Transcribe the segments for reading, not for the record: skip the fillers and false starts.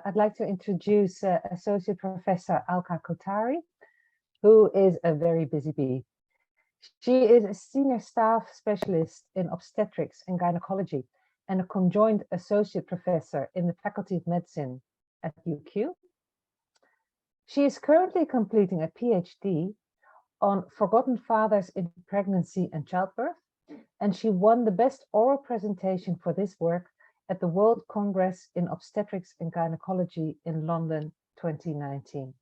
I'd like to introduce Associate Professor Alka Kothari, who is a very busy bee. She is a senior staff specialist in obstetrics and gynecology and a conjoint associate professor in the Faculty of Medicine at UQ. She is currently completing a PhD on forgotten fathers in pregnancy and childbirth, and she won the best oral presentation for this work at the World Congress in Obstetrics and Gynaecology in London 2019.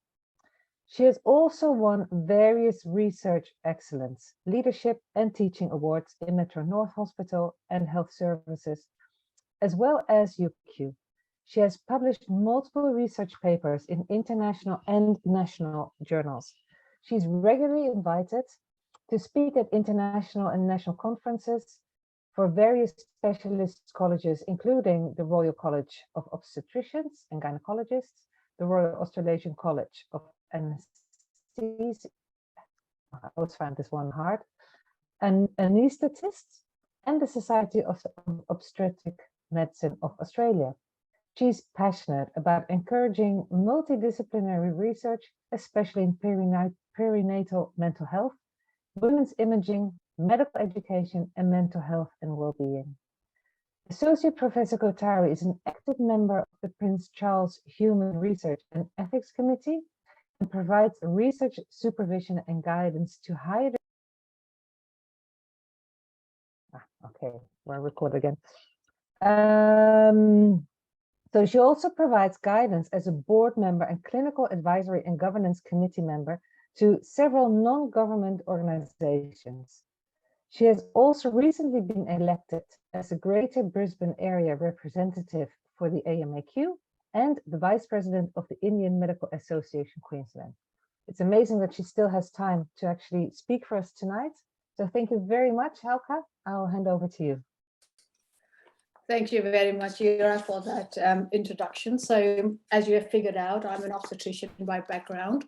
She has also won various research excellence, leadership and teaching awards in Metro North Hospital and Health Services, as well as UQ. She has published multiple research papers in international and national journals. She's regularly invited to speak at international and national conferences for various specialist colleges, including the Royal College of Obstetricians and Gynaecologists, the Royal Australian College of Anaesthetists, I always find this one hard, and Anaesthetists, and the Society of Obstetric Medicine of Australia. She's passionate about encouraging multidisciplinary research, especially in perinatal mental health, women's imaging, medical education, and mental health and well-being. Associate Professor Kothari is an active member of the Prince Charles Human Research and Ethics Committee and provides research supervision and guidance to higher. Okay, we're recorded again. So she also provides guidance as a board member and clinical advisory and governance committee member to several non-government organizations. She has also recently been elected as a Greater Brisbane Area representative for the AMAQ and the Vice President of the Indian Medical Association Queensland. It's amazing that she still has time to actually speak for us tonight. So thank you very much, Alka. I'll hand over to you. Thank you very much, Ira, for that introduction. So as you have figured out, I'm an obstetrician by background.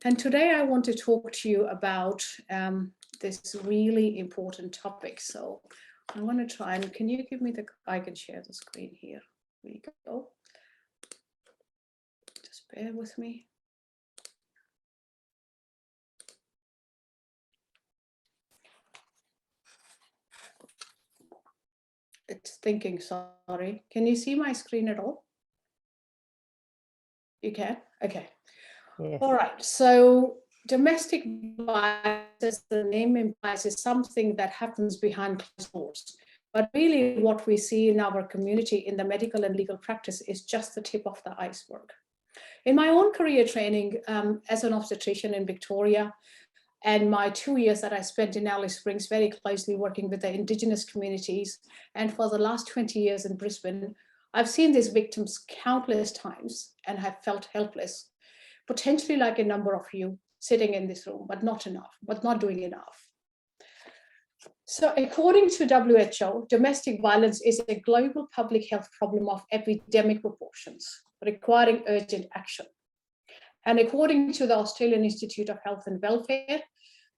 And today I want to talk to you about this really important topic. So I'm going to try and, can you give me I can share the screen here. Here we go. Just bear with me. It's thinking, sorry. Can you see my screen at all? You can? Okay. Yes. All right. So domestic violence, as the name implies, is something that happens behind closed doors. But really what we see in our community in the medical and legal practice is just the tip of the iceberg. In my own career training as an obstetrician in Victoria, and my 2 years that I spent in Alice Springs very closely working with the Indigenous communities, and for the last 20 years in Brisbane, I've seen these victims countless times and have felt helpless, potentially like a number of you sitting in this room, but not enough, but not doing enough. So according to WHO, domestic violence is a global public health problem of epidemic proportions, requiring urgent action. And according to the Australian Institute of Health and Welfare,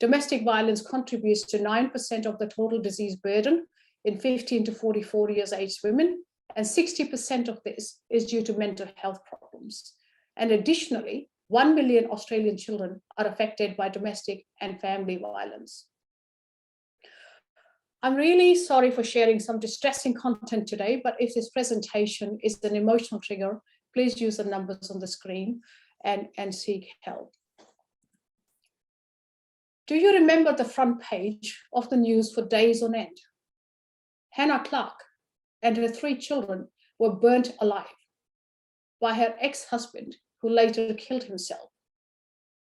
domestic violence contributes to 9% of the total disease burden in 15 to 44 years aged women, and 60% of this is due to mental health problems. And additionally, 1 million Australian children are affected by domestic and family violence. I'm really sorry for sharing some distressing content today, but if this presentation is an emotional trigger, please use the numbers on the screen and seek help. Do you remember the front page of the news for days on end? Hannah Clark and her 3 children were burnt alive by her ex-husband, who later killed himself.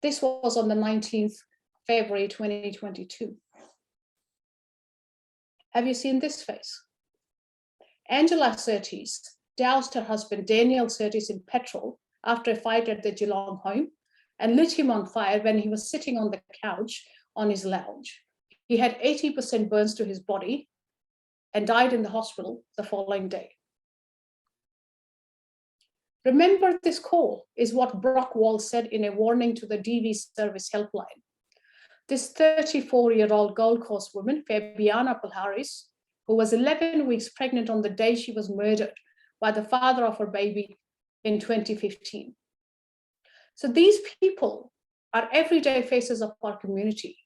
This was on the 19th February 2022. Have you seen this face? Angela Surtees doused her husband Daniel Surtees in petrol after a fight at the Geelong home and lit him on fire when he was sitting on the couch on his lounge. He had 80% burns to his body and died in the hospital the following day. Remember this call is what Brock Wall said in a warning to the DV service helpline. This 34-year-old Gold Coast woman, Fabiana Pulharis, who was 11 weeks pregnant on the day she was murdered by the father of her baby, in 2015. So these people are everyday faces of our community,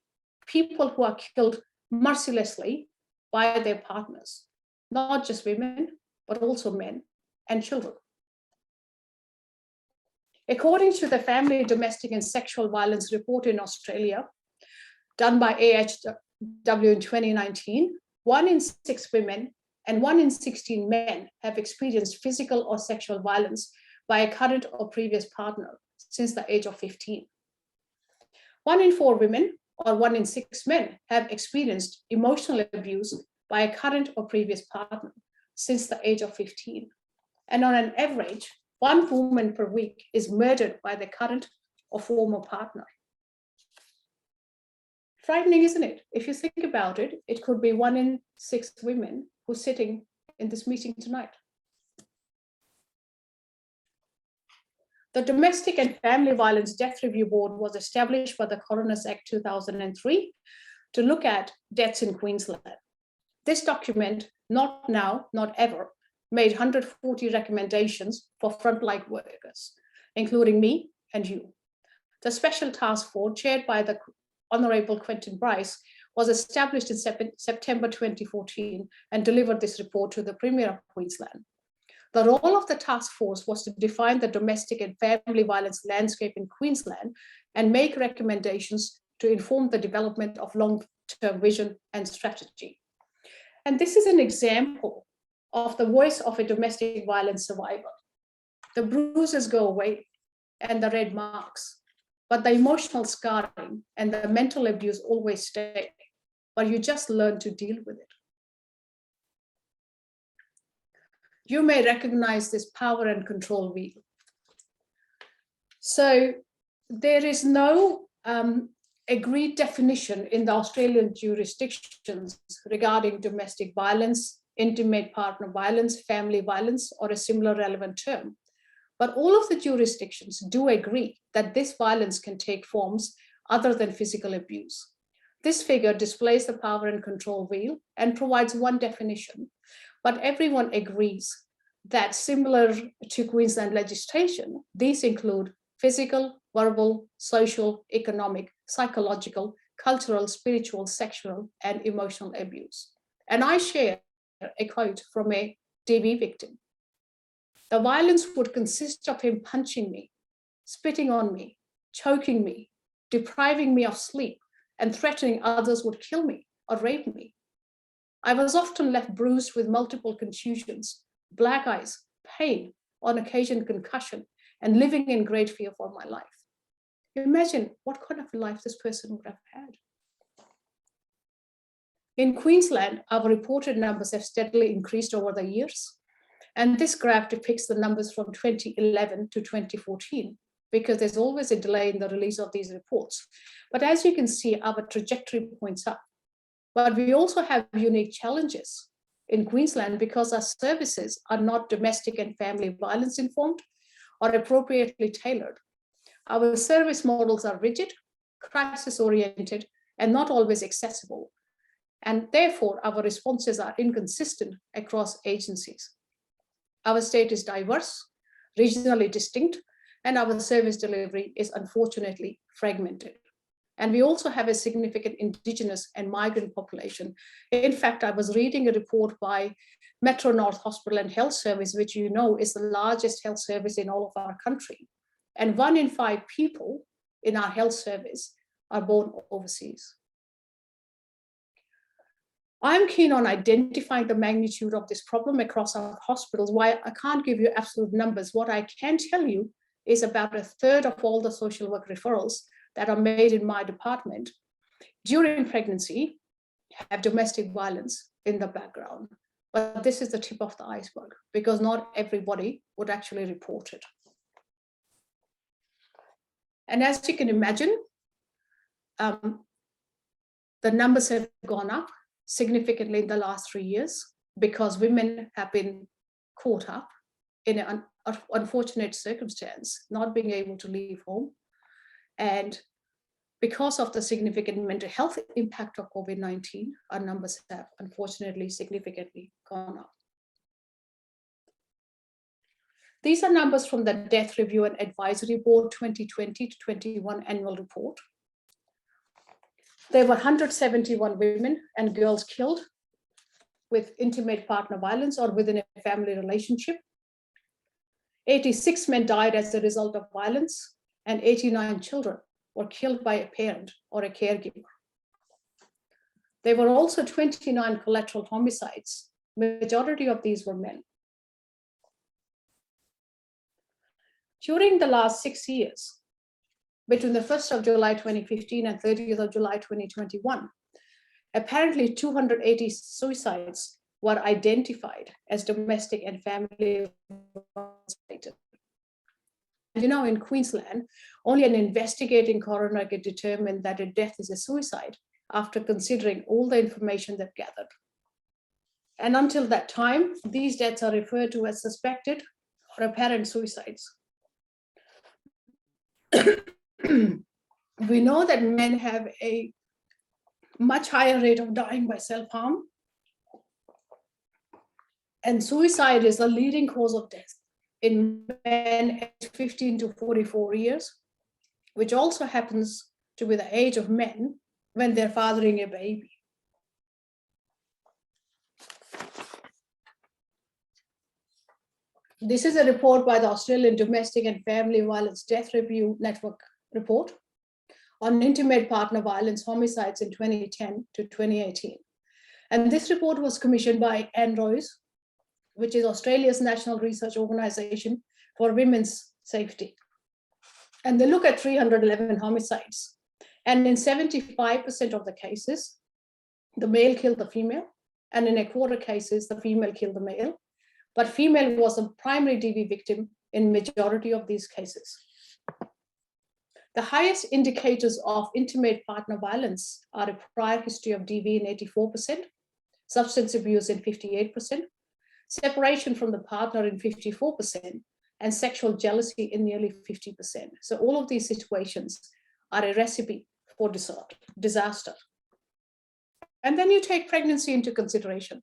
people who are killed mercilessly by their partners, not just women, but also men and children. According to the Family, Domestic and Sexual Violence Report in Australia, done by AHW in 2019, 1 in 6 women and 1 in 16 men have experienced physical or sexual violence by a current or previous partner since the age of 15. 1 in 4 women or 1 in 6 men have experienced emotional abuse by a current or previous partner since the age of 15. And on an average, 1 woman per week is murdered by the current or former partner. Frightening, isn't it? If you think about it, it could be 1 in 6 women who's sitting in this meeting tonight. The Domestic and Family Violence Death Review Board was established by the Coroners Act 2003 to look at deaths in Queensland. This document, not now, not ever, made 140 recommendations for frontline workers, including me and you. The special task force, chaired by the Honourable Quentin Bryce, was established in September 2014 and delivered this report to the Premier of Queensland. The role of the task force was to define the domestic and family violence landscape in Queensland and make recommendations to inform the development of long-term vision and strategy. And this is an example of the voice of a domestic violence survivor. The bruises go away and the red marks, but the emotional scarring and the mental abuse always stay, but you just learn to deal with it. You may recognize this power and control wheel. So there is no agreed definition in the Australian jurisdictions regarding domestic violence, intimate partner violence, family violence, or a similar relevant term. But all of the jurisdictions do agree that this violence can take forms other than physical abuse. This figure displays the power and control wheel and provides one definition, but everyone agrees that similar to Queensland legislation, these include physical, verbal, social, economic, psychological, cultural, spiritual, sexual, and emotional abuse. And I share a quote from a DV victim. The violence would consist of him punching me, spitting on me, choking me, depriving me of sleep, and threatening others would kill me or rape me. I was often left bruised with multiple contusions, black eyes, pain, on occasion concussion, and living in great fear for my life. Imagine what kind of life this person would have had. In Queensland, our reported numbers have steadily increased over the years. And this graph depicts the numbers from 2011 to 2014, because there's always a delay in the release of these reports. But as you can see, our trajectory points up. But we also have unique challenges in Queensland because our services are not domestic and family violence informed or appropriately tailored. Our service models are rigid, crisis oriented, and not always accessible. And therefore, our responses are inconsistent across agencies. Our state is diverse, regionally distinct, and our service delivery is unfortunately fragmented. And we also have a significant Indigenous and migrant population. In fact, I was reading a report by Metro North Hospital and Health Service, which you know is the largest health service in all of our country. And 1 in 5 people in our health service are born overseas. I'm keen on identifying the magnitude of this problem across our hospitals. While I can't give you absolute numbers, what I can tell you is about 1/3 of all the social work referrals that are made in my department during pregnancy have domestic violence in the background. But this is the tip of the iceberg because not everybody would actually report it. And as you can imagine, the numbers have gone up significantly in the last 3 years because women have been caught up in an unfortunate circumstance, not being able to leave home. And because of the significant mental health impact of COVID-19, our numbers have unfortunately significantly gone up. These are numbers from the Death Review and Advisory Board 2020 to 21 annual report. There were 171 women and girls killed with intimate partner violence or within a family relationship. 86 men died as a result of violence, and 89 children were killed by a parent or a caregiver. There were also 29 collateral homicides. Majority of these were men. During the last 6 years, between the 1st of July 2015 and 30th of July 2021, apparently 280 suicides were identified as domestic and family violence. You know, in Queensland, only an investigating coroner could determine that a death is a suicide after considering all the information they've gathered. And until that time, these deaths are referred to as suspected or apparent suicides. We know that men have a much higher rate of dying by self-harm, and suicide is the leading cause of death in men aged 15 to 44 years, which also happens to be the age of men when they're fathering a baby. This is a report by the Australian Domestic and Family Violence Death Review Network report on intimate partner violence homicides in 2010 to 2018. And this report was commissioned by ANROIS, which is Australia's national research organisation for women's safety. And they look at 311 homicides. And in 75% of the cases, the male killed the female. And in a quarter cases, the female killed the male. But female was the primary DV victim in majority of these cases. The highest indicators of intimate partner violence are a prior history of DV in 84%, substance abuse in 58%, separation from the partner in 54%, and sexual jealousy in nearly 50%. So all of these situations are a recipe for disaster. And then you take pregnancy into consideration.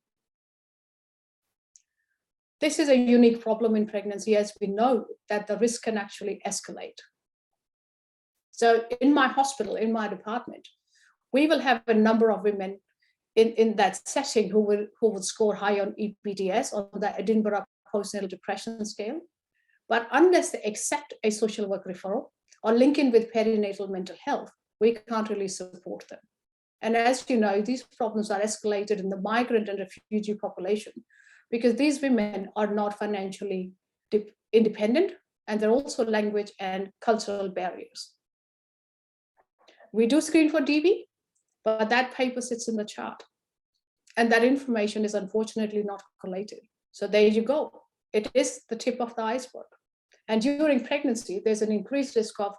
This is a unique problem in pregnancy, as we know that the risk can actually escalate. So in my hospital, in my department, we will have a number of women in that setting who would score high on EPDS, on the Edinburgh Postnatal Depression Scale. But unless they accept a social work referral or link in with perinatal mental health, we can't really support them. And as you know, these problems are escalated in the migrant and refugee population because these women are not financially independent, and there are also language and cultural barriers. We do screen for DV, but that paper sits in the chart. And that information is unfortunately not collated. So there you go. It is the tip of the iceberg. And during pregnancy, there's an increased risk of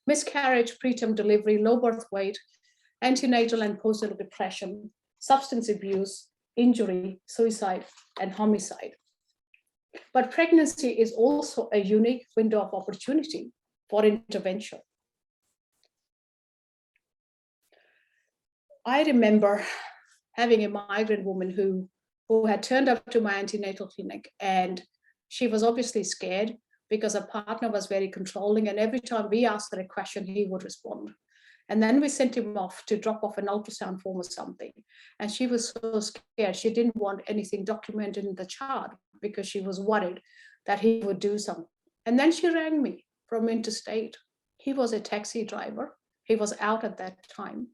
miscarriage, preterm delivery, low birth weight, antenatal and postnatal depression, substance abuse, injury, suicide, and homicide. But pregnancy is also a unique window of opportunity for intervention. I remember having a migrant woman who had turned up to my antenatal clinic, and she was obviously scared because her partner was very controlling, and every time we asked her a question, he would respond. And then we sent him off to drop off an ultrasound form or something. And she was so scared. She didn't want anything documented in the chart because she was worried that he would do something. And then she rang me from interstate. He was a taxi driver. He was out at that time.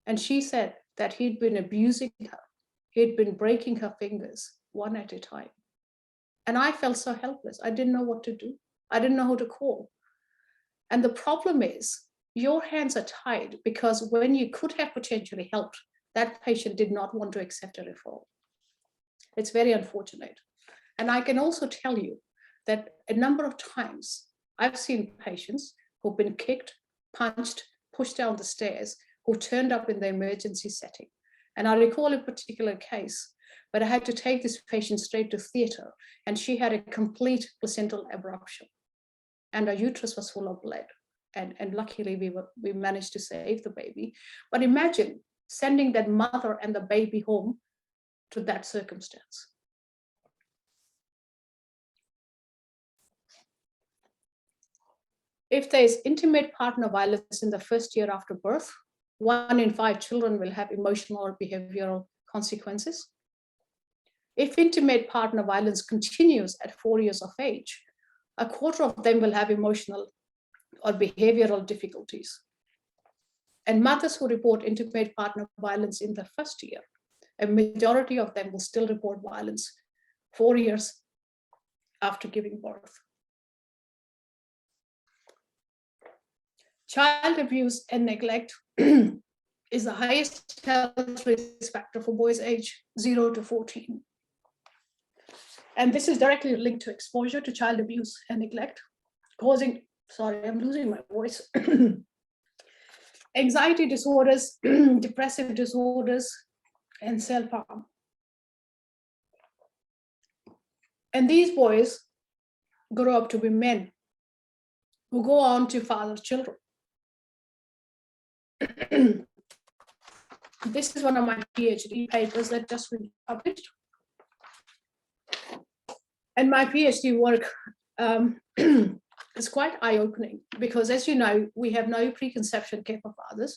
And she said that he'd been abusing her. He'd been breaking her fingers one at a time. And I felt so helpless. I didn't know what to do. I didn't know who to call. And the problem is, your hands are tied because when you could have potentially helped, that patient did not want to accept a referral. It's very unfortunate. And I can also tell you that a number of times I've seen patients who've been kicked, punched, pushed down the stairs, who turned up in the emergency setting. And I recall a particular case where I had to take this patient straight to theatre, and she had a complete placental abruption, and her uterus was full of blood. And luckily we managed to save the baby. But imagine sending that mother and the baby home to that circumstance. If there's intimate partner violence in the first year after birth, 1 in 5 children will have emotional or behavioral consequences. If intimate partner violence continues at 4 years of age, 1/4 of them will have emotional or behavioral difficulties. And mothers who report intimate partner violence in the first year, a majority of them will still report violence 4 years after giving birth. Child abuse and neglect is the highest health risk factor for boys aged 0 to 14. And this is directly linked to exposure to child abuse and neglect, causing, sorry, I'm losing my voice, anxiety disorders, depressive disorders, and self-harm. And these boys grow up to be men who go on to father children. This is one of my PhD papers that just been published. And my PhD work is quite eye-opening because, as you know, we have no preconception care for fathers.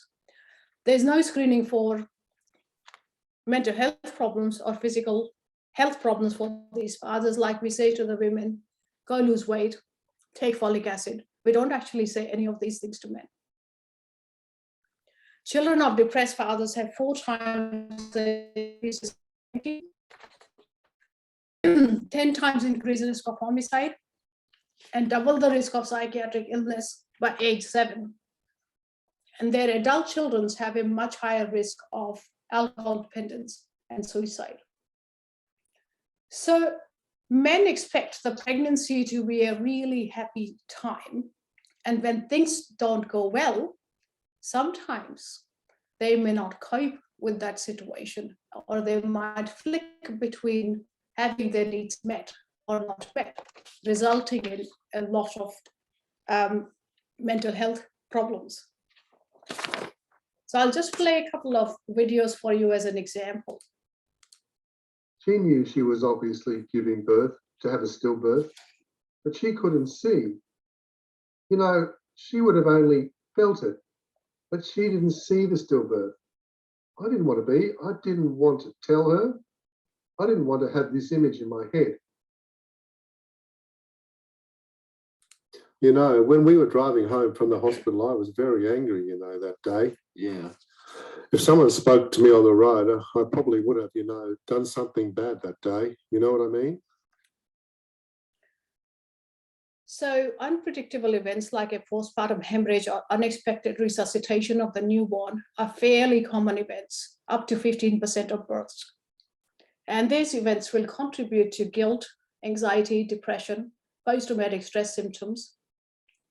There's no screening for mental health problems or physical health problems for these fathers. Like we say to the women, go lose weight, take folic acid. We don't actually say any of these things to men. Children of depressed fathers have 4 times the increase, 10 times increase in risk of homicide, and double the risk of psychiatric illness by age 7. And their adult children have a much higher risk of alcohol dependence and suicide. So men expect the pregnancy to be a really happy time. And when things don't go well, sometimes they may not cope with that situation, or they might flick between having their needs met or not met, resulting in a lot of mental health problems. So I'll just play a couple of videos for you as an example. She knew she was obviously giving birth to have a stillbirth, but she couldn't see. You know, she would have only felt it, but she didn't see the stillbirth. I didn't want to be. I didn't want to tell her. I didn't want to have this image in my head. You know, when we were driving home from the hospital, I was very angry, you know, that day. Yeah. If someone spoke to me on the road, I probably would have, you know, done something bad that day. You know what I mean? So unpredictable events like a postpartum hemorrhage or unexpected resuscitation of the newborn are fairly common events, up to 15% of births. And these events will contribute to guilt, anxiety, depression, post-traumatic stress symptoms,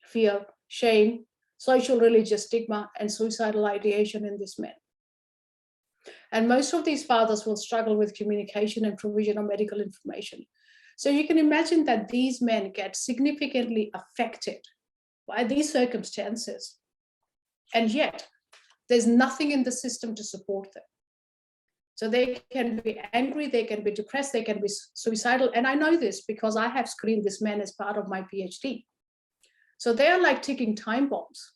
fear, shame, social religious stigma, and suicidal ideation in these men. And most of these fathers will struggle with communication and provision of medical information. So you can imagine that these men get significantly affected by these circumstances, and yet there's nothing in the system to support them. So they can be angry, they can be depressed, they can be suicidal. And I know this because I have screened these men as part of my PhD. So they are like ticking time bombs.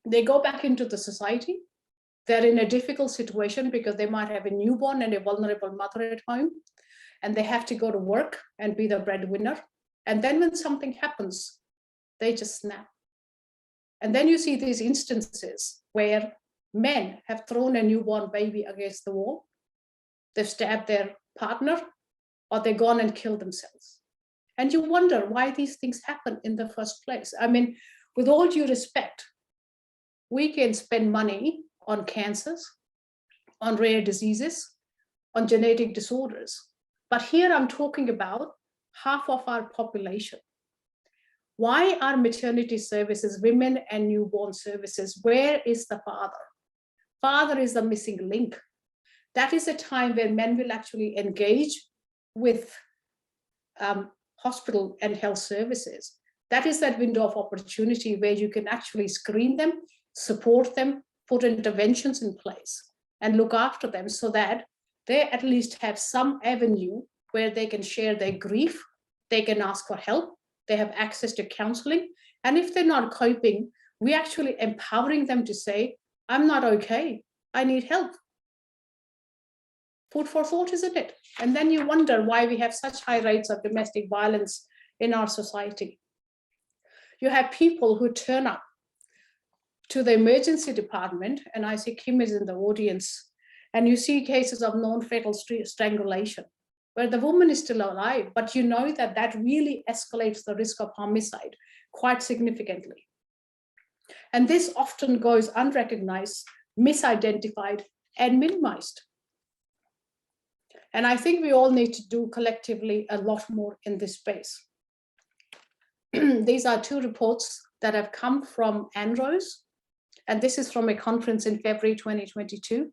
They go back into the society. They're in a difficult situation because they might have a newborn and a vulnerable mother at home, and they have to go to work and be the breadwinner. And then when something happens, they just snap. And then you see these instances where men have thrown a newborn baby against the wall, they've stabbed their partner, or they've gone and killed themselves. And you wonder why these things happen in the first place. I mean, with all due respect, we can spend money on cancers, on rare diseases, on genetic disorders. But here I'm talking about half of our population. Why are maternity services, women and newborn services, where is the father? Father is the missing link. That is a time where men will actually engage with hospital and health services. That is that window of opportunity where you can actually screen them, support them, put interventions in place, and look after them so that they at least have some avenue where they can share their grief, they can ask for help, they have access to counseling, And if they're not coping, we're actually empowering them to say, I'm not okay, I need help. Food for thought, isn't it? And then you wonder why we have such high rates of domestic violence in our society. You have people who turn up to the emergency department, and I see Kim is in the audience, and you see cases of non-fatal strangulation, where the woman is still alive, but you know that that really escalates the risk of homicide quite significantly. And this often goes unrecognized, misidentified, and minimized. And I think we all need to do collectively a lot more in this space. These are two reports that have come from ANROS, and this is from a conference in February 2022.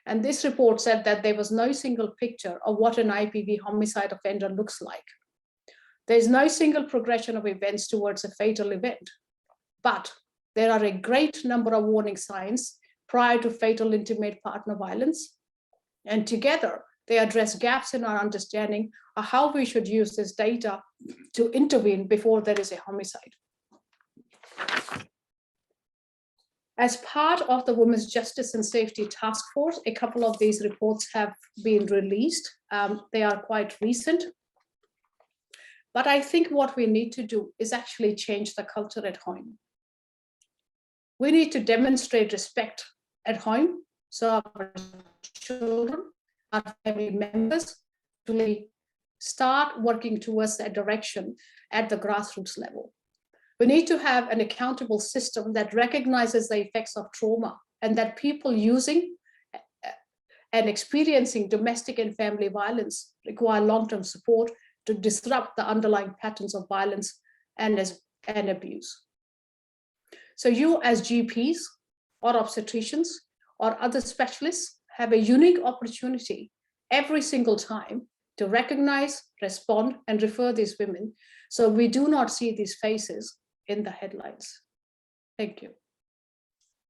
And this report said that there was no single picture of what an IPV homicide offender looks like. There's no single progression of events towards a fatal event, but there are a great number of warning signs prior to fatal intimate partner violence. And together, they address gaps in our understanding of how we should use this data to intervene before there is a homicide. As part of the Women's Justice and Safety Task Force, a couple of these reports have been released. They are quite recent. But I think what we need to do is actually change the culture at home. We need to demonstrate respect at home, so our children, our family members, really start working towards that direction at the grassroots level. We need to have an accountable system that recognizes the effects of trauma, and that people using and experiencing domestic and family violence require long-term support to disrupt the underlying patterns of violence and abuse. So you as GPs or obstetricians or other specialists have a unique opportunity every single time to recognize, respond, and refer these women so we do not see these faces in the headlines. Thank you.